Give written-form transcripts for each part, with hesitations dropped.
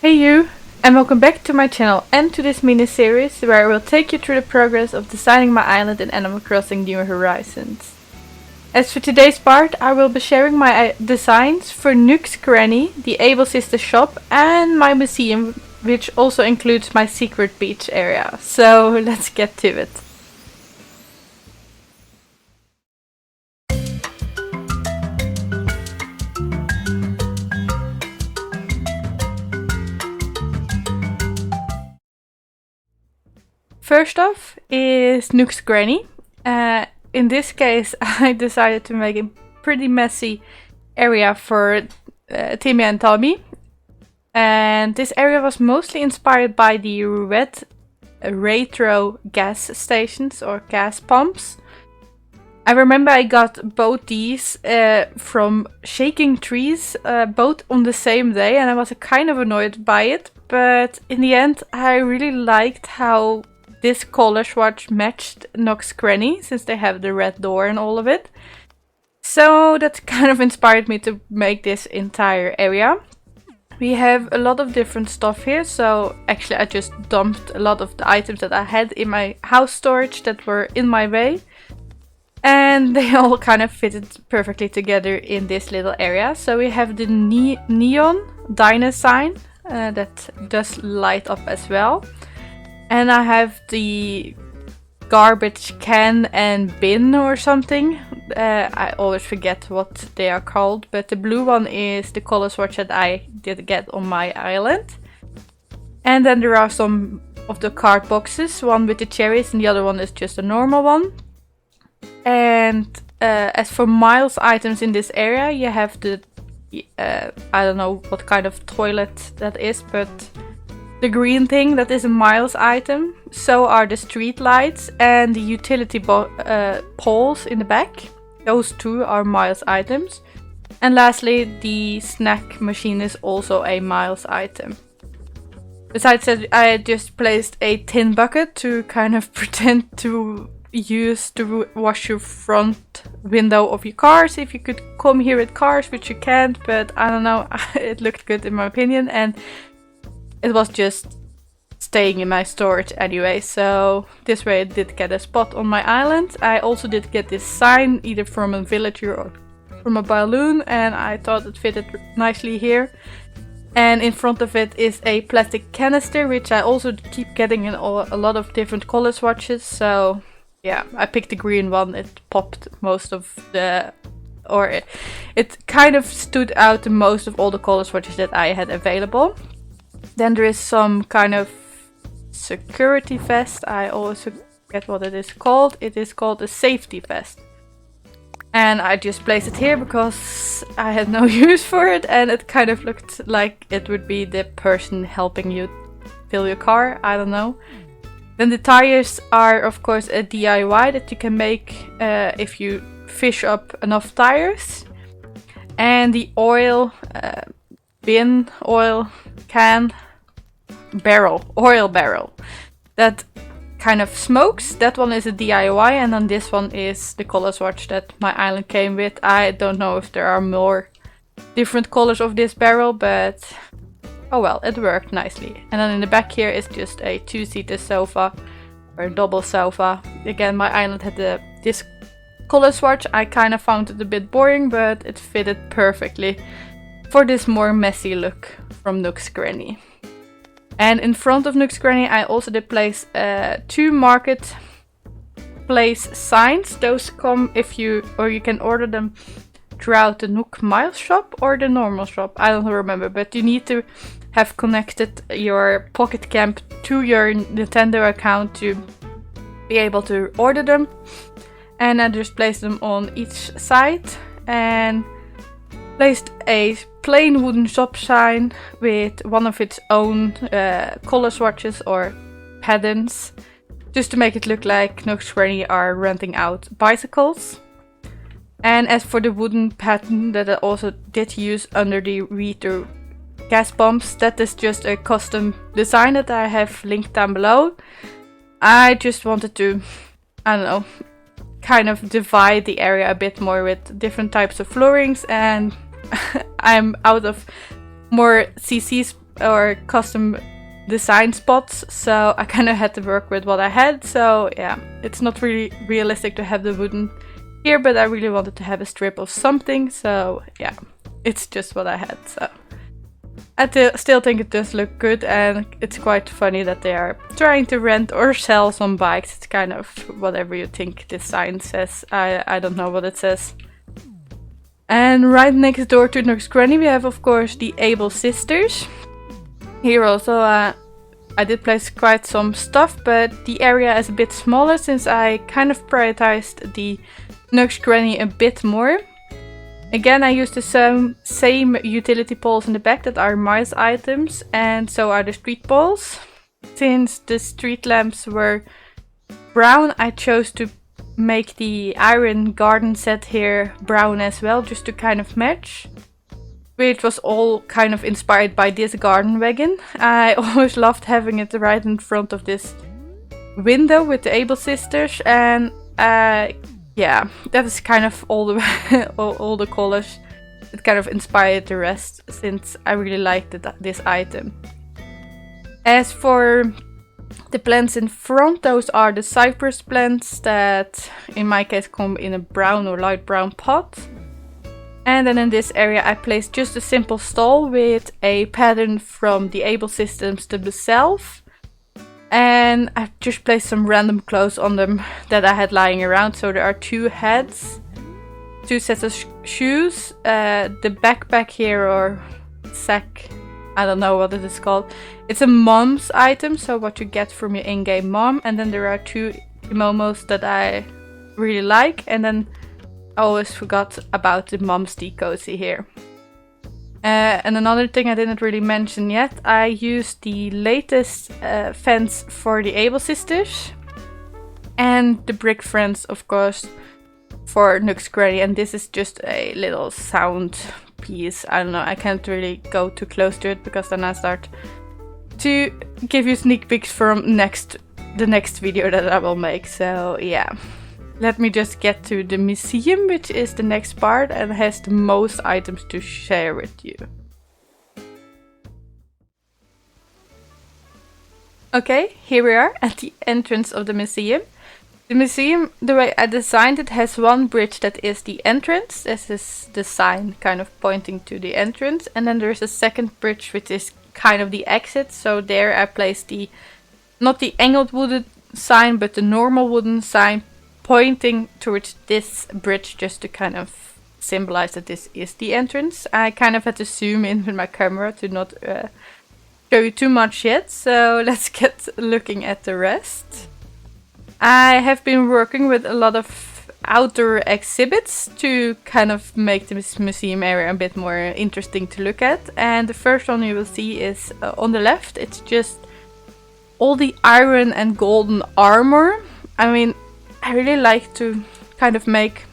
Hey you, and welcome back to my channel and to this mini-series where I will take you through the progress of designing my island in Animal Crossing New Horizons. As for today's part, I will be sharing my designs for Nukes Granny, the Able Sister shop, and my museum, which also includes my secret beach area. So let's get to it. First off is Nukes Granny. In this case, I decided to make a pretty messy area for Timmy and Tommy. And this area was mostly inspired by the red retro gas stations or gas pumps. I remember I got both these from Shaking Trees, both on the same day, and I was kind of annoyed by it. But in the end, I really liked how this color swatch matched Nukes Granny, since they have the red door and all of it. So that kind of inspired me to make this entire area. We have a lot of different stuff here, so actually I just dumped a lot of the items that I had in my house storage that were in my way. And they all kind of fitted perfectly together in this little area. So we have the neon diner sign that does light up as well. And I have the garbage can and bin or something. I always forget what they are called, but the blue one is the color swatch that I did get on my island. And then there are some of the card boxes, one with the cherries and the other one is just a normal one. And as for Miles items in this area, you have the, I don't know what kind of toilet that is, but the green thing that is a Miles item. So are the street lights and the utility poles in the back. Those two are Miles items. And lastly, the snack machine is also a Miles item. Besides that, I just placed a tin bucket to kind of pretend to use to wash your front window of your cars. If you could come here with cars, which you can't, but I don't know, it looked good in my opinion, and it was just staying in my storage anyway, so this way I did get a spot on my island. I also did get this sign either from a villager or from a balloon, and I thought it fitted nicely here. And in front of it is a plastic canister, which I also keep getting in a lot of different color swatches, so yeah, I picked the green one. It popped most of the, or it kind of stood out the most of all the color swatches that I had available. Then there is some kind of security vest. I always forget what it is called. It is called a safety vest. And I just placed it here because I had no use for it, and it kind of looked like it would be the person helping you fill your car. I don't know. Then the tires are of course a DIY that you can make if you fish up enough tires. And the oil bin, oil can, oil barrel that kind of smokes. That one is a DIY, and then this one is the color swatch that my island came with. I don't know if there are more different colors of this barrel, but oh well, it worked nicely. And then in the back here is just a two-seater sofa or a double sofa. Again, my island had this color swatch. I kind of found it a bit boring, but it fitted perfectly for this more messy look from Nukes Granny. And in front of Nukes Granny I also did place two marketplace signs. Those come if you can order them throughout the Nook Miles shop or the normal shop. I don't remember, but you need to have connected your Pocket Camp to your Nintendo account to be able to order them. And I just placed them on each side and placed a plain wooden shop sign with one of its own color swatches or patterns, just to make it look like Nukes Granny are renting out bicycles. And as for the wooden pattern that I also did use under the retro gas pumps, that is just a custom design that I have linked down below. I just wanted to, I don't know, kind of divide the area a bit more with different types of floorings, and I'm out of more CCs or custom design spots, so I kind of had to work with what I had. So yeah, it's not really realistic to have the wooden here, but I really wanted to have a strip of something, so yeah, it's just what I had. So I still think it does look good, and it's quite funny that they are trying to rent or sell some bikes. It's kind of whatever you think this sign says. I don't know what it says. And right next door to Nukes Granny we have, of course, the Able sisters. Here also I did place quite some stuff, but the area is a bit smaller since I kind of prioritized the Nukes Granny a bit more. Again, I used the same utility poles in the back that are mice items, and so are the street poles. Since the street lamps were brown, I chose to make the iron garden set here brown as well, just to kind of match. Which was all kind of inspired by this garden wagon. I always loved having it right in front of this window with the Able sisters, and yeah, that is kind of all the all the colors. It kind of inspired the rest, since I really liked this item. As for the plants in front, those are the cypress plants that in my case come in a brown or light brown pot. And then in this area I placed just a simple stall with a pattern from the Able systems themselves. And I just placed some random clothes on them that I had lying around. So there are 2 heads, 2 sets of shoes, the backpack here, or sack, I don't know what it is called. It's a mom's item, so what you get from your in-game mom. And then there are 2 momos that I really like. And then I always forgot about the mom's tea cozy here. And another thing I didn't really mention yet, I used the latest fence for the Able sisters. And the brick friends, of course, for Nukes Granny. And this is just a little sound piece. I don't know, I can't really go too close to it, because then I start to give you sneak peeks from the next video that I will make. So yeah. Let me just get to the museum, which is the next part and has the most items to share with you. Okay, here we are at the entrance of the museum. The museum, the way I designed it, has one bridge that is the entrance. This is the sign kind of pointing to the entrance. And then there's a second bridge which is kind of the exit. So there I placed not the angled wooden sign, but the normal wooden sign pointing towards this bridge, just to kind of symbolize that this is the entrance. I kind of had to zoom in with my camera to not show you too much yet, so let's get looking at the rest. I have been working with a lot of outdoor exhibits to kind of make this museum area a bit more interesting to look at, and the first one you will see is on the left. It's just all the iron and golden armor. I mean, I really like to kind of make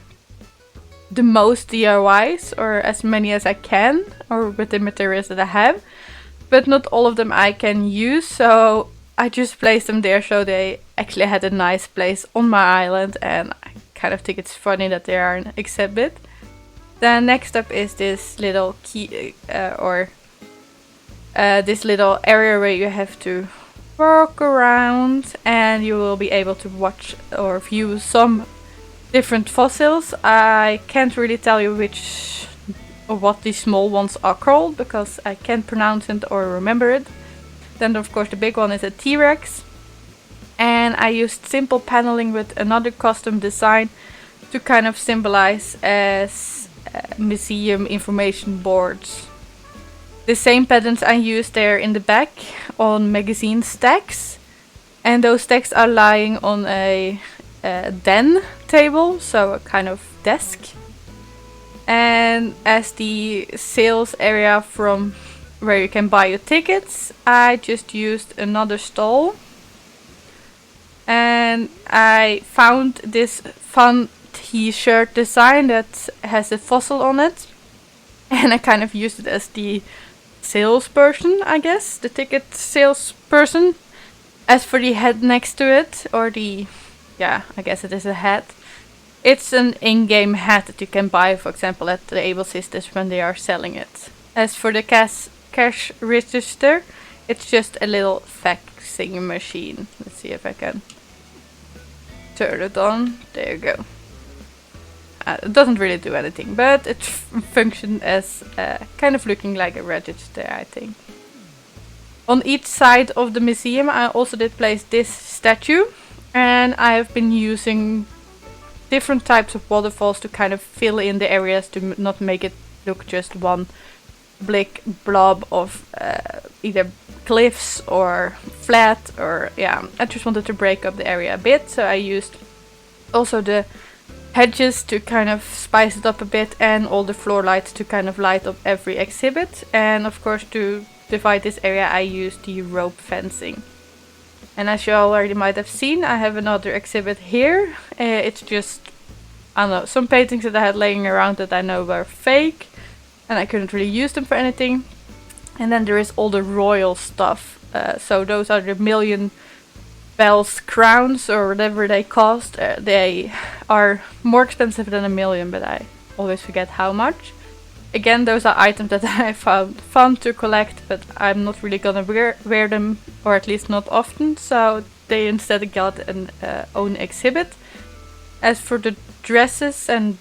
the most DIYs, or as many as I can, or with the materials that I have. But not all of them I can use, so I just placed them there so they actually had a nice place on my island, and I kind of think it's funny that they are an exhibit. Then next up is this little key, this little area where you have to walk around, and you will be able to watch or view some different fossils. I can't really tell you which or what these small ones are called, because I can't pronounce it or remember it. Then of course the big one is a T-Rex, and I used simple paneling with another custom design to kind of symbolize as museum information boards. The same patterns I used there in the back on magazine stacks, and those stacks are lying on a den table, so a kind of desk. And as the sales area from where you can buy your tickets, I just used another stall, and I found this fun t-shirt design that has a fossil on it, and I kind of used it as the salesperson, I guess, the ticket salesperson. As for the head next to it, or yeah, I guess it is a hat. It's an in-game hat that you can buy, for example, at the Able Sisters when they are selling it. As for the cash register. It's just a little faxing machine. Let's see if I can turn it on. There you go. It doesn't really do anything, but it functions as kind of looking like a register, I think. On each side of the museum I also did place this statue, and I have been using different types of waterfalls to kind of fill in the areas to not make it look just one big blob of either cliffs or flat, or yeah, I just wanted to break up the area a bit, so I used also the hedges to kind of spice it up a bit, and all the floor lights to kind of light up every exhibit. And of course, to divide this area I used the rope fencing. And as you already might have seen, I have another exhibit here. It's just, I don't know, some paintings that I had laying around that I know were fake and I couldn't really use them for anything. And then there is all the royal stuff. So those are the million bells crowns, or whatever they cost. They are more expensive than a million, but I always forget how much. Again, those are items that I found fun to collect, but I'm not really gonna wear them, or at least not often, so they instead got an own exhibit. As for the dresses, and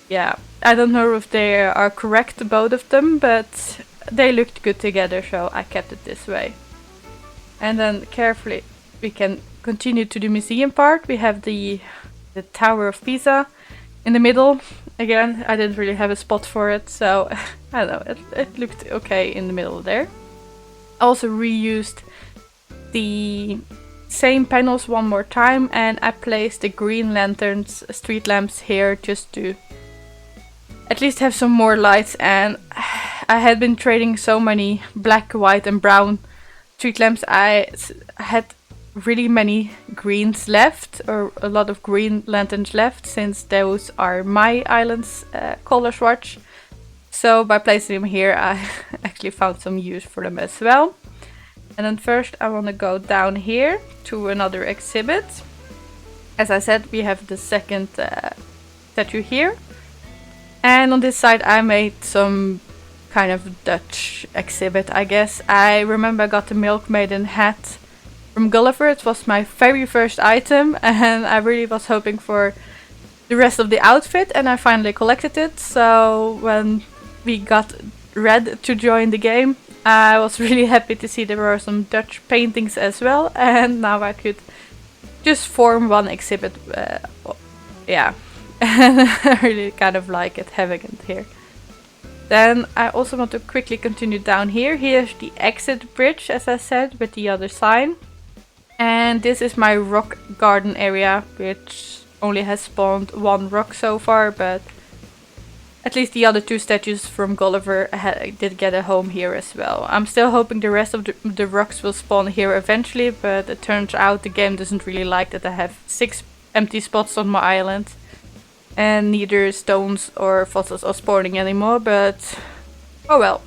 yeah, I don't know if they are correct, both of them, but they looked good together, so I kept it this way. And then carefully we can continue to the museum part. We have the Tower of Pisa in the middle. Again, I didn't really have a spot for it, so I don't know, it looked okay in the middle there. I also reused the same panels one more time, and I placed the green lanterns, street lamps here, just to at least have some more lights. And I had been trading so many black, white and brown street lamps. I had really many greens left, or a lot of green lanterns left, since those are my island's color swatch. So by placing them here I actually found some use for them as well. And then first I want to go down here to another exhibit. As I said, we have the second statue here. And on this side I made some kind of Dutch exhibit, I guess. I remember I got the milkmaiden hat from Gulliver. It was my very first item, and I really was hoping for the rest of the outfit, and I finally collected it. So when we got Red to join the game, I was really happy to see there were some Dutch paintings as well, and now I could just form one exhibit. Yeah, and I really kind of like it, having it here. Then I also want to quickly continue down here. Here's the exit bridge, as I said, with the other sign. And this is my rock garden area, which only has spawned one rock so far, but at least the other two statues from Gulliver did get a home here as well. I'm still hoping the rest of the rocks will spawn here eventually, but it turns out the game doesn't really like that I have 6 empty spots on my island. And neither stones or fossils are spawning anymore, but oh well.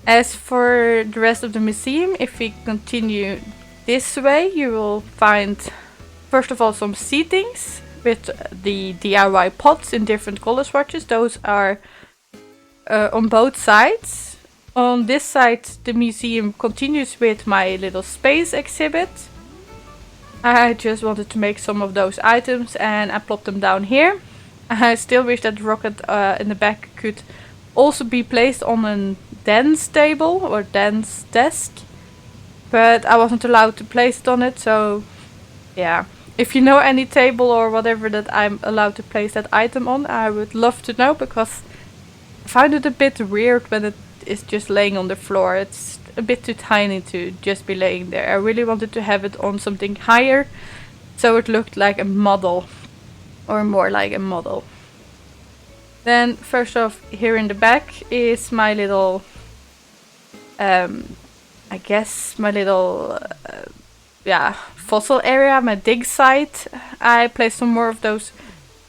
As for the rest of the museum, if we continue this way, you will find first of all some seatings with the DIY pots in different color swatches. Those are on both sides. On this side the museum continues with my little space exhibit. I just wanted to make some of those items and I plopped them down here. I still wish that rocket in the back could also be placed on a dance table or dance desk, but I wasn't allowed to place it on it, so yeah. If you know any table or whatever that I'm allowed to place that item on, I would love to know, because I find it a bit weird when it is just laying on the floor. It's a bit too tiny to just be laying there. I really wanted to have it on something higher, so it looked like a model, or more like a model. Then first off, here in the back is my little, I guess my little, fossil area, my dig site. I placed some more of those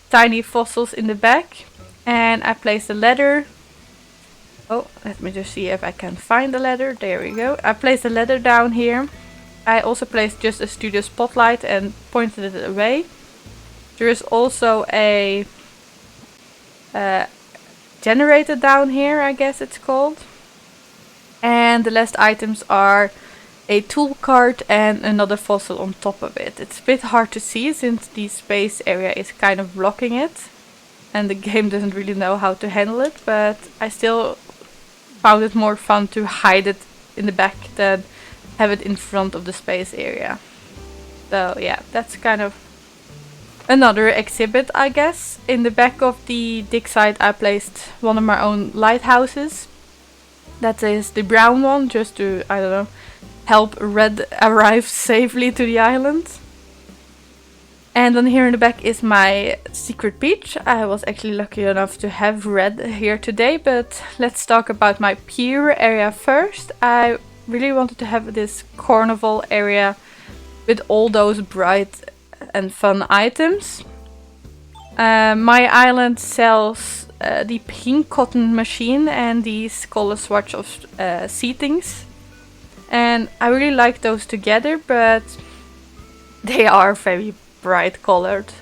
tiny fossils in the back, and I placed a ladder. Oh, let me just see if I can find the ladder. There we go. I placed a ladder down here. I also placed just a studio spotlight and pointed it away. There is also a generator down here, I guess it's called. And the last items are a tool cart and another fossil on top of it. It's a bit hard to see since the space area is kind of blocking it. And the game doesn't really know how to handle it, but I still found it more fun to hide it in the back than have it in front of the space area. So yeah, that's kind of another exhibit, I guess. In the back of the dig site I placed one of my own lighthouses. That is the brown one, just to, I don't know, help Red arrive safely to the island. And then here in the back is my secret beach. I was actually lucky enough to have Red here today, but let's talk about my pier area first. I really wanted to have this carnival area with all those bright and fun items. My island sells the pink cotton machine and these color swatch of seatings. And I really like those together, but they are very bright colored.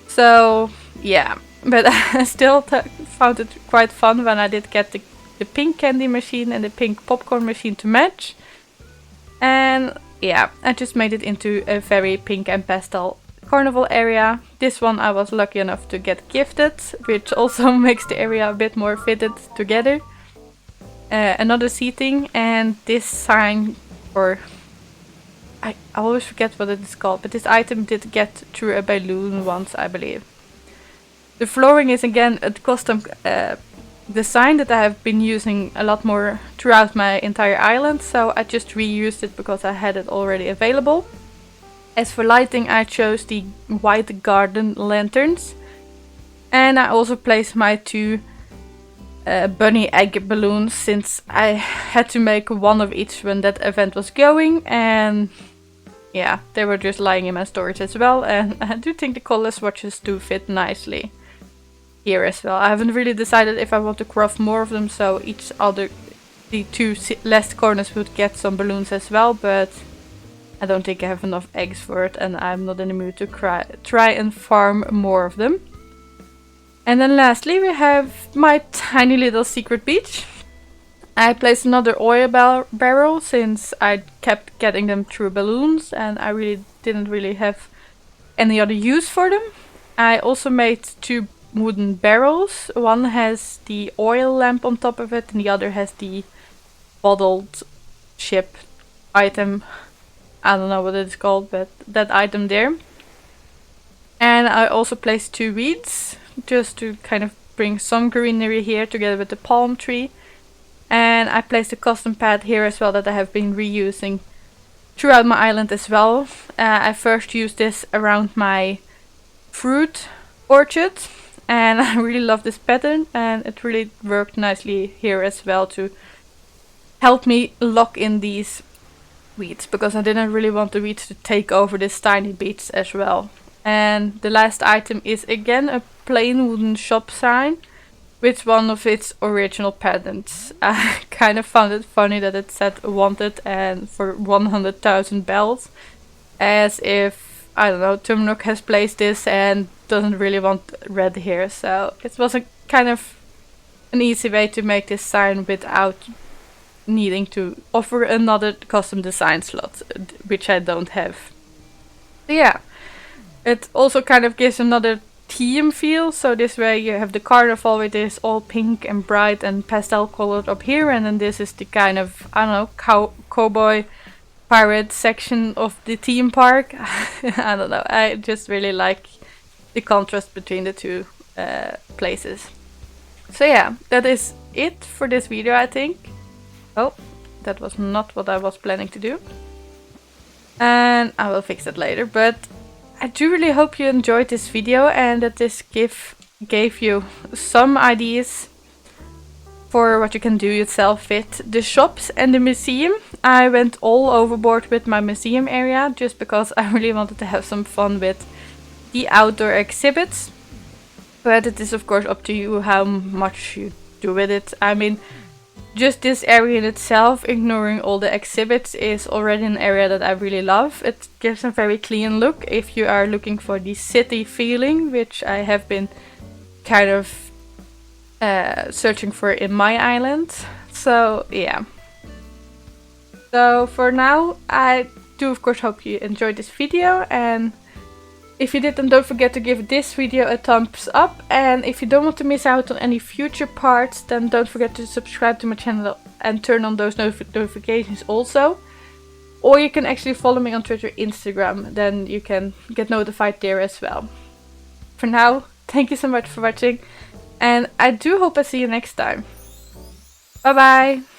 So yeah, but I still found it quite fun when I did get the pink candy machine and the pink popcorn machine to match. And yeah, I just made it into a very pink and pastel carnival area. This one I was lucky enough to get gifted, which also makes the area a bit more fitted together. Another seating, and this sign, or I always forget what it is called, but this item did get through a balloon once, I believe. The flooring is again a custom design that I have been using a lot more throughout my entire island, so I just reused it because I had it already available. As for lighting, I chose the white garden lanterns, and I also placed my two bunny egg balloons since I had to make one of each when that event was going, and yeah, they were just lying in my storage as well, and I do think the color swatches do fit nicely here as well. I haven't really decided if I want to craft more of them, so the two last corners would get some balloons as well, but I don't think I have enough eggs for it, and I'm not in the mood to try and farm more of them. And then lastly we have my tiny little secret beach. I placed another oil barrel since I kept getting them through balloons and I didn't really have any other use for them. I also made two wooden barrels. One has the oil lamp on top of it and the other has the bottled ship item. I don't know what it's called, but that item there. And I also placed two weeds, just to kind of bring some greenery here together with the palm tree. And I placed a custom pad here as well that I have been reusing throughout my island as well. I first used this around my fruit orchard, and I really love this pattern, and it really worked nicely here as well to help me lock in these weeds, because I didn't really want the weeds to take over this tiny beach as well. And the last item is again a plain wooden shop sign with one of its original patterns. I kind of found it funny that it said wanted and for 100,000 bells, as if, I don't know, Nook has placed this and doesn't really want red here. So it was a kind of an easy way to make this sign without needing to offer another custom design slot, which I don't have. So yeah, it also kind of gives another theme feel. So this way you have the carnival with this all pink and bright and pastel colored up here, and then this is the kind of, I don't know, cowboy pirate section of the theme park. I don't know, I just really like the contrast between the two places. So yeah, that is it for this video, I think. Oh, that was not what I was planning to do. And I will fix it later, but I do really hope you enjoyed this video and that this gave you some ideas for what you can do yourself with the shops and the museum. I went all overboard with my museum area just because I really wanted to have some fun with the outdoor exhibits. But it is of course up to you how much you do with it. I mean, just this area in itself, ignoring all the exhibits, is already an area that I really love. It gives a very clean look if you are looking for the city feeling, which I have been kind of searching for in my island. So yeah. So for now, I do of course hope you enjoyed this video, and if you did, then don't forget to give this video a thumbs up, and if you don't want to miss out on any future parts, then don't forget to subscribe to my channel and turn on those notifications also. Or you can actually follow me on Twitter, Instagram, then you can get notified there as well. For now, thank you so much for watching, and I do hope I see you next time. Bye bye!